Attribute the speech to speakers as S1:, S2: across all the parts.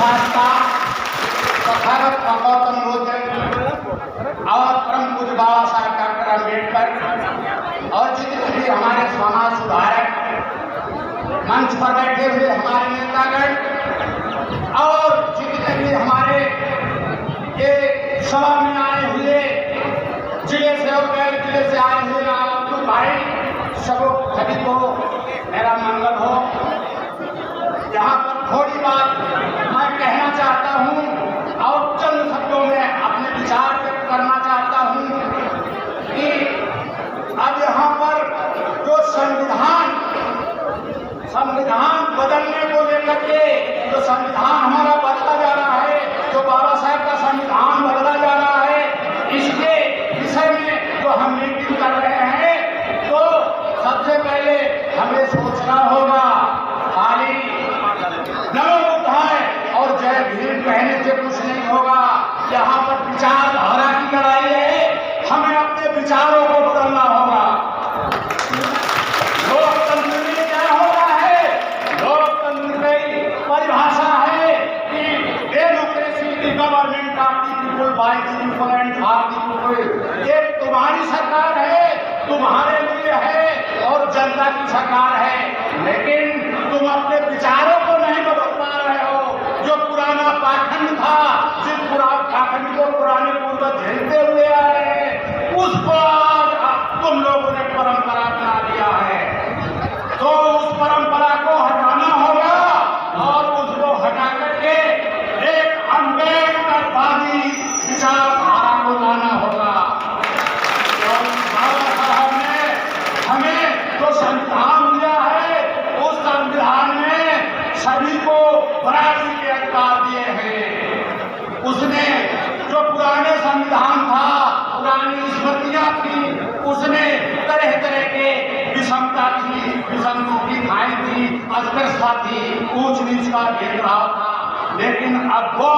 S1: शास्त्रा तथागत गौतम बुद्ध और परम पूज्य बाबा साहब डॉक्टर अम्बेडकर और जितने भी हमारे समाज सुधारक मंच पर बैठे हुए हमारे नेतागण और जितने भी हमारे ये सभा में आए हुए जिले से और गैर जिले से आए हुए अब्दुल भाई सभी को मेरा मंगल हो। यहाँ पर थोड़ी बात मैं कहना चाहता हूँ और चंद शब्दों में अपने विचार व्यक्त करना चाहता हूँ कि अब यहाँ पर जो संविधान बदलने को लेकर के जो संविधान हमारा बदला जा रहा है, जो बाबा साहब का संविधान बदला जा रहा है, इसके विषय में जो हम मीटिंग कर रहे हैं तो सबसे पहले हमें सोचना होगा। खाली नमो बुद्धाय और जय भीम कहने से कुछ नहीं होगा। यहाँ पर विचारधारा की लड़ाई है, हमें अपने विचारों को बदलना होगा। लोकतंत्र में क्या होता है? लोकतंत्र की परिभाषा है कि डेमोक्रेसी की government of the people by the people and for the people. ये तुम्हारी सरकार है, तुम्हारे लिए है और जनता की सरकार है, लेकिन तुम अपने विचारों को नहीं बदल पा रहे हो। जो पुराना पाखंड था, जिस पाखंड को पुराने पूर्वज झेलते हुए आए हैं, उस पर तुम लोगों ने परंपरा बना दिया है, तो उस परंपरा को हटाना होगा और उसको हटा करके एक अम्बेडकरवादी विचारधारा को लाना होगा। बाबा साहब ने हमें जो संविधान दिया है, उस संविधान में सभी को बराबरी के अधिकार दिए हैं। उसने जो पुराने संविधान था, पुरानी स्मृतियां थी, उसने तरह तरह के विषमता थी, विसंगति की खाई थी, अस्पृश्यता थी, ऊंच नीच का भेदभाव था। लेकिन अब वो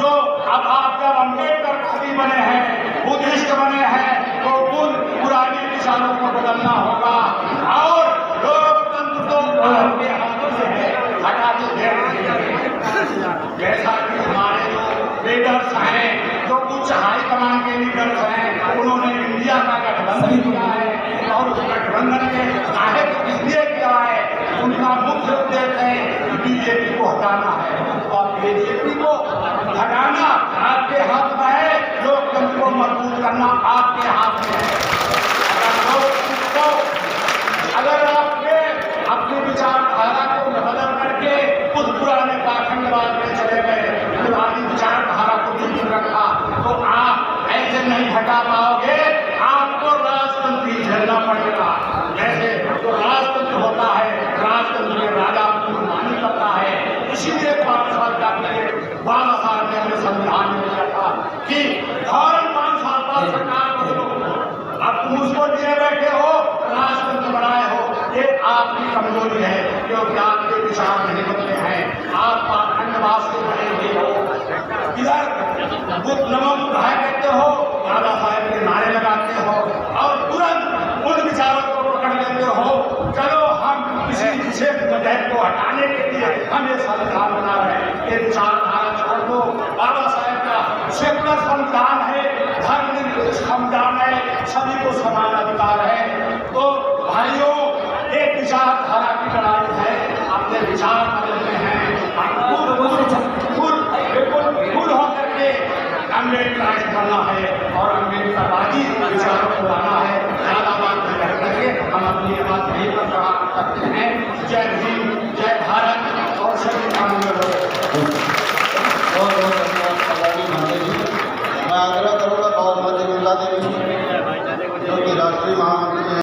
S1: जो अब आप जब अम्बेडकरवादी बने हैं, बुद्धिस्ट बने हैं, तो उन पुराने विचारों को बदलना होगा और लोकतंत्र तो आपके हाथों से है, हटा के दे। जैसा कि हमारे जो लीडर्स हैं, जो उच्च हाईकमान के लीडर्स हैं, उन्होंने इंडिया का गठबंधन किया है और उस गठबंधन के काहे इसलिए किया है, उनका मुख्य उद्देश्य है बीजेपी को हटाना है और बीजेपी को हटाना आपके हाथ में है, लोकतंत्र को मजबूत करना आपके हाथ में है। अगर आपने अपनी विचारधारा को बदल करके उस पुराने पाखंडवाद में चले गए, पुरानी विचारधारा को बीच रखा, तो आप ऐसे नहीं हटा पाओगे। आपको राजतंत्र ही झेलना पड़ेगा। जैसे जो राजतंत्र होता है, राजतंत्र में राजा अपनी मनमानी करता है। इसीलिए 5 साल का बाबा साहब ने अपने संविधान में दिया था कि फौरन 5 साल बाद सरकार को अब तुम उसको लिए बैठे हो, राजतंत्र बनाए हो, ये आपकी कमजोरी है क्योंकि आपके विचार नहीं बदले हैं। आप पाखंडवाद से बने हुए हो। इधर बुद्ध नमो बुद्धाय कहते हो, बाबा साहब के नारे लगाते हो और तुरंत उन विचारों को पकड़ लेते हो। चलो हम किसी विशेष मजहब को हटाने के लिए हम ये संविधान बना रहे हैं, ये विचारधारा छोड़ दो। बाबा साहब का सेकुलर संविधान है, धर्मनिरपेक्ष संविधान है, सभी को समान अधिकार है। तो भाइयों, एक विचारधारा की लड़ाई है, अपने विचार बदलने हैं, खुद होकर के अम्बेडकर बनना है और अम्बेडकरवादी विचारों को लाना है। ज्यादा बात नहीं करके हम अपनी बात नहीं कर सकते हैं। जय भीम, जय भारत और सभी कानून।